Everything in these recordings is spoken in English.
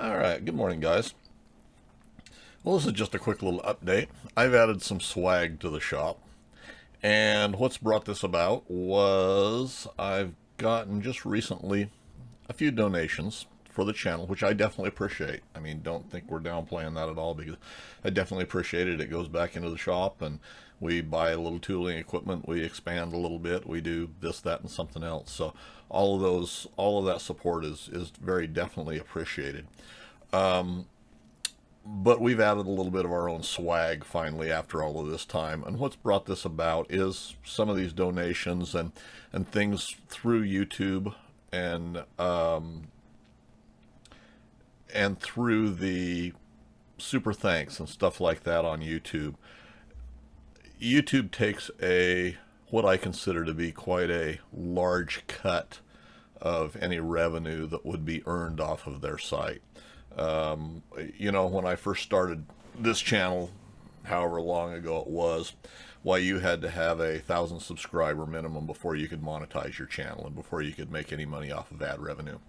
All right, good morning, guys. Well, this is just a quick little update. I've added some swag to the shop, and what's brought this about was I've gotten just recently a few donations for the channel, which I definitely appreciate. I mean, don't think we're downplaying that at all because I definitely appreciate it. It goes back into the shop, and we buy a little tooling equipment, we expand a little bit, we do this, that, and something else. So all of that support is very definitely appreciated. But we've added a little bit of our own swag finally after all of this time. And what's brought this about is some of these donations and things through YouTube and through the super thanks and stuff like that on YouTube. YouTube takes a what I consider to be quite a large cut of any revenue that would be earned off of their site. When I first started this channel, however long ago it was, why you had to have 1,000 subscriber minimum before you could monetize your channel and before you could make any money off of ad revenue.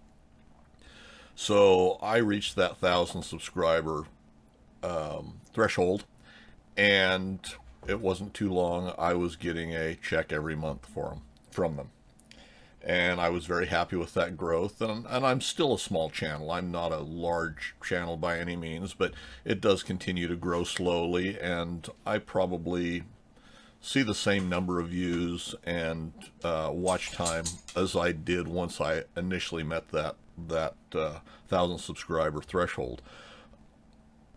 So I reached that 1,000 subscriber threshold, and it wasn't too long. I was getting a check every month from them. And I was very happy with that growth. And I'm still a small channel. I'm not a large channel by any means, but it does continue to grow slowly. And I probably see the same number of views and watch time as I did once I initially met that 1,000 subscriber threshold.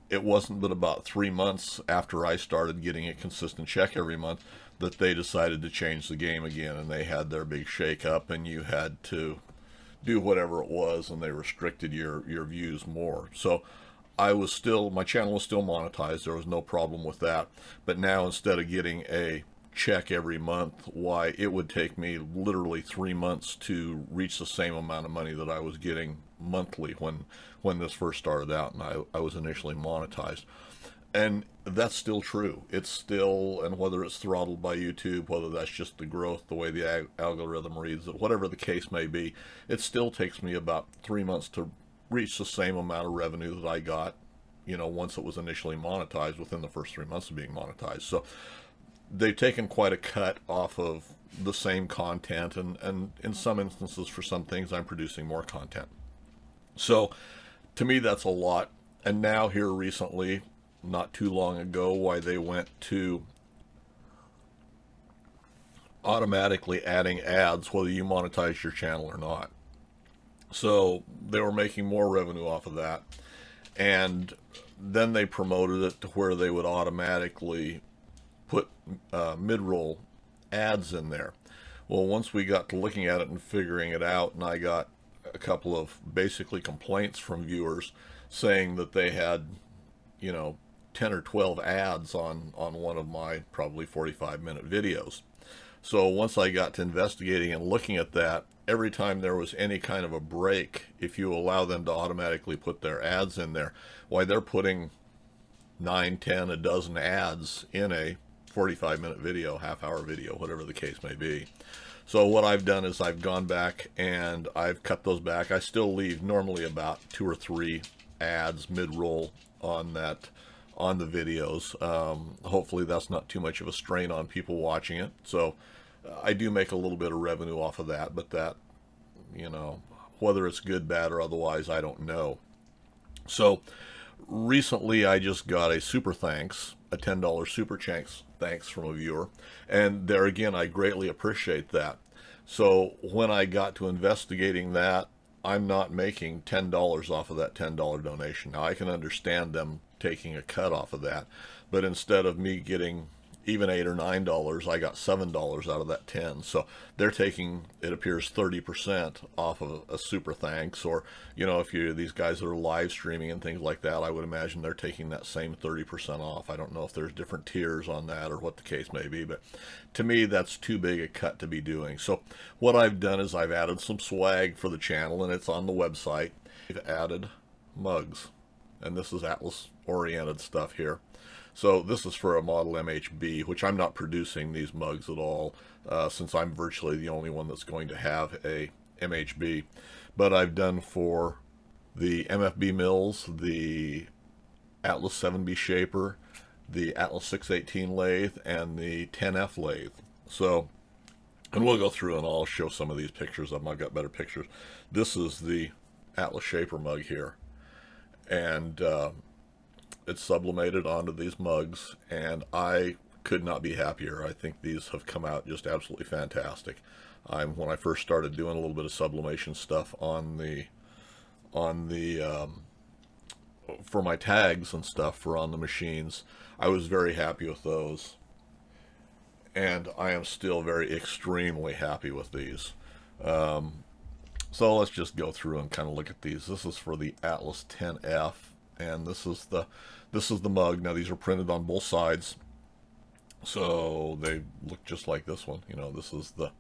It wasn't but about 3 months after I started getting a consistent check every month that they decided to change the game again, and they had their big shake up, and you had to do whatever it was, and they restricted your views more. So my channel was still monetized. There was no problem with that. But now, instead of getting a check every month, why, it would take me literally 3 months to reach the same amount of money that I was getting monthly when this first started out and I was initially monetized. And that's still true. It's still, and whether it's throttled by YouTube, whether that's just the growth, the way the algorithm reads it, whatever the case may be, it still takes me about 3 months to reach the same amount of revenue that I got, once it was initially monetized, within the first 3 months of being monetized. So they've taken quite a cut off of the same content, and in some instances, for some things, I'm producing more content. So to me, that's a lot. And now here recently, not too long ago, why they went to automatically adding ads whether you monetize your channel or not. So they were making more revenue off of that. And then they promoted it to where they would automatically put mid-roll ads in there. Well, once we got to looking at it and figuring it out, and I got a couple of basically complaints from viewers saying that they had, 10 or 12 ads on one of my probably 45-minute videos. So once I got to investigating and looking at that, every time there was any kind of a break, if you allow them to automatically put their ads in there, why, they're putting 9, 10, a dozen ads in a 45-minute video, half-hour video, whatever the case may be. So what I've done is I've gone back and I've cut those back. I still leave normally about 2 or 3 ads mid-roll on the videos. Hopefully that's not too much of a strain on people watching it. So I do make a little bit of revenue off of that, but that, whether it's good, bad, or otherwise, I don't know. So recently I just got a super thanks, a $10 super thanks from a viewer, and there again, I greatly appreciate that. So when I got to investigating that, I'm not making $10 off of that $10 donation. Now, I can understand them taking a cut off of that, but instead of me getting even $8 or $9, I got $7 out of that 10. So they're taking, it appears, 30% off of a super thanks. Or, if you're these guys that are live streaming and things like that, I would imagine they're taking that same 30% off. I don't know if there's different tiers on that or what the case may be, but to me, that's too big a cut to be doing. So what I've done is I've added some swag for the channel, and it's on the website. I've added mugs, and this is Atlas oriented stuff here. So this is for a model MHB, which I'm not producing these mugs at all, since I'm virtually the only one that's going to have a MHB. But I've done for the MFB mills, the Atlas 7B shaper, the Atlas 618 lathe, and the 10F lathe. So, and we'll go through and I'll show some of these pictures of them. I've got better pictures. This is the Atlas shaper mug here, and it's sublimated onto these mugs, and I could not be happier. I think these have come out just absolutely fantastic. When I first started doing a little bit of sublimation stuff on the for my tags and stuff for on the machines, I was very happy with those, and I am still very extremely happy with these. So let's just go through and kind of look at these. This is for the Atlas 10F, and this is the mug. Now these are printed on both sides, so they look just like this one. You know, this is the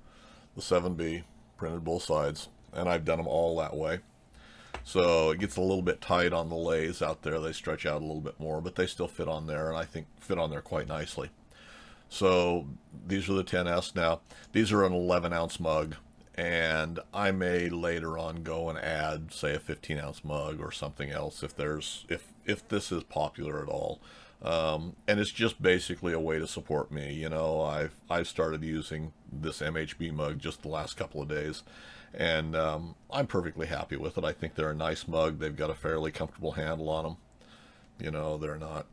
7B printed both sides, and I've done them all that way. So it gets a little bit tight on the lathes out there. They stretch out a little bit more, but they still fit on there, and I think fit on there quite nicely. So these are the 10S. Now these are an 11-ounce mug, and I may later on go and add, say, a 15-ounce mug or something else if this is popular at all. And it's just basically a way to support me. You know, I've started using this MHB mug just the last couple of days, and I'm perfectly happy with it. I think they're a nice mug. They've got a fairly comfortable handle on them. You know, they're not,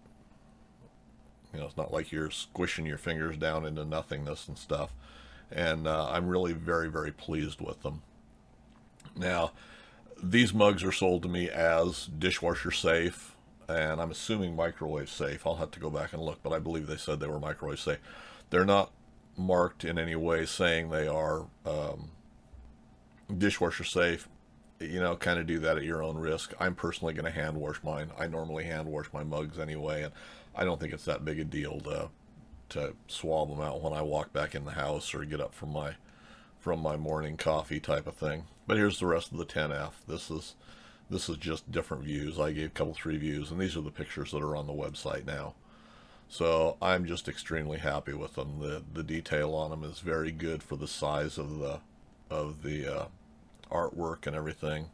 you know, it's not like you're squishing your fingers down into nothingness and stuff. And I'm really very, very pleased with them. Now, these mugs are sold to me as dishwasher safe, and I'm assuming microwave safe. I'll have to go back and look, but I believe they said they were microwave safe. They're not marked in any way saying they are dishwasher safe. You know, kind of do that at your own risk. I'm personally going to hand wash mine. I normally hand wash my mugs anyway, and I don't think it's that big a deal to swab them out when I walk back in the house or get up from my morning coffee type of thing. But here's the rest of the 10F. This is just different views. I gave a couple, 3 views, and these are the pictures that are on the website now. So I'm just extremely happy with them. The detail on them is very good for the size of the artwork and everything.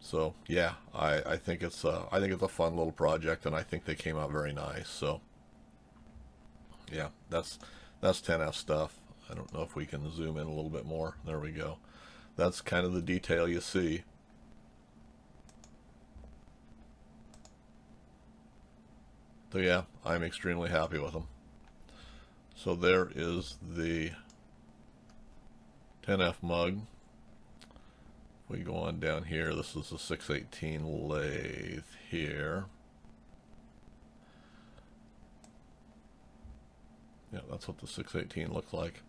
So yeah, I think it's a fun little project, and I think they came out very nice. So yeah, that's 10F stuff. I don't know if we can zoom in a little bit more. There we go. That's kind of the detail you see. So yeah, I'm extremely happy with them. So there is the 10F mug. We go on down here. This is the 618 lathe here. Yeah, that's what the 618 looks like,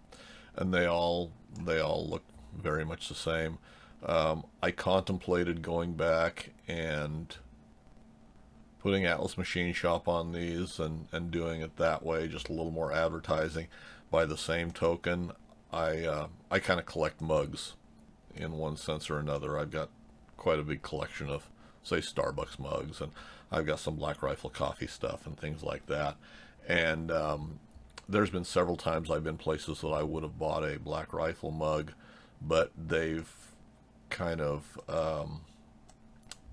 and they all look very much the same. I contemplated going back and putting Atlas Machine Shop on these and doing it that way, just a little more advertising. By the same token, I kind of collect mugs in one sense or another. I've got quite a big collection of, say, Starbucks mugs, and I've got some Black Rifle Coffee stuff and things like that. And there's been several times I've been places that I would have bought a Black Rifle mug, but they've kind of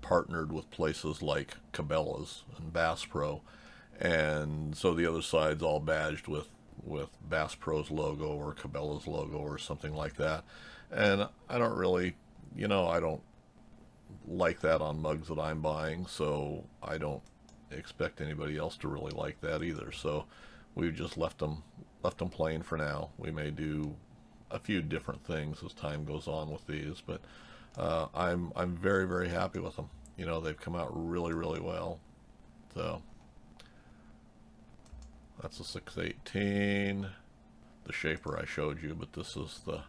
partnered with places like Cabela's and Bass Pro, and so the other side's all badged with Bass Pro's logo or Cabela's logo or something like that. And I don't really, you know, I don't like that on mugs that I'm buying, so I don't expect anybody else to really like that either. So we've just left them plain for now. We may do a few different things as time goes on with these, but I'm very, very happy with them. You know, they've come out really, really well. So that's the 618, the shaper I showed you, but this is the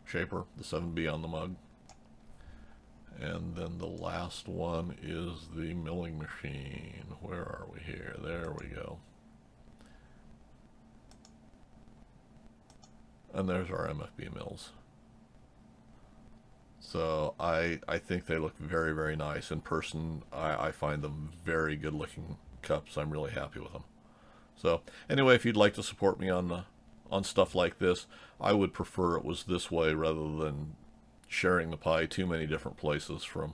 shaper, the 7B on the mug. And then the last one is the milling machine. Where are we here? There we go. And there's our MFB mills. So I think they look very, very nice. In person, I find them very good looking cups. I'm really happy with them. So anyway, if you'd like to support me on on stuff like this, I would prefer it was this way rather than sharing the pie too many different places from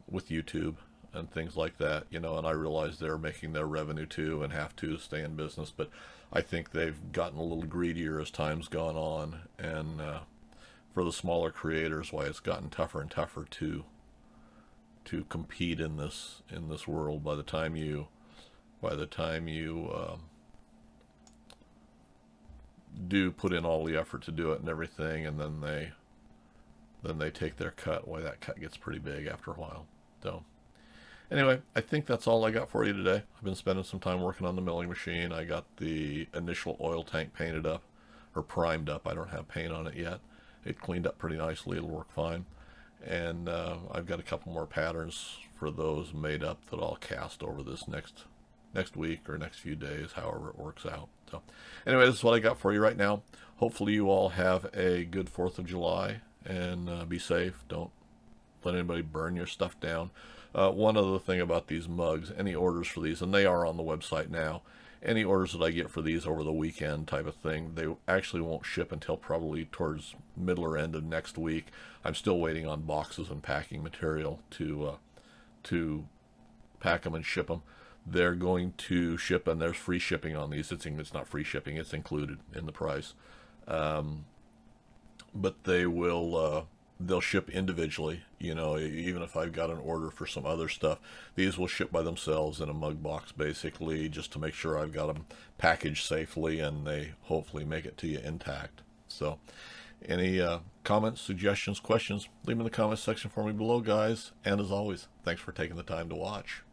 with YouTube and things like that, you know. And I realize they're making their revenue too and have to stay in business, but I think they've gotten a little greedier as time's gone on, and for the smaller creators, why it's gotten tougher and tougher to compete in this world. By the time you do put in all the effort to do it and everything, and then they take their cut, why that cut gets pretty big after a while. So anyway, I think that's all I got for you today. I've been spending some time working on the milling machine. I got the initial oil tank painted up, or primed up. I don't have paint on it yet. It cleaned up pretty nicely. It'll work fine. And I've got a couple more patterns for those made up that I'll cast over this next week or next few days, however it works out. So anyway, this is what I got for you right now. Hopefully you all have a good 4th of July, and be safe. Don't let anybody burn your stuff down. One other thing about these mugs, any orders for these, and they are on the website now, any orders that I get for these over the weekend type of thing, they actually won't ship until probably towards middle or end of next week. I'm still waiting on boxes and packing material to pack them and ship them. They're going to ship, and there's free shipping on these. It's not free shipping, it's included in the price. But they'll ship individually, you know. Even if I've got an order for some other stuff, these will ship by themselves in a mug box, basically, just to make sure I've got them packaged safely and they hopefully make it to you intact. So any comments, suggestions, questions, leave them in the comments section for me below, guys. And as always, thanks for taking the time to watch.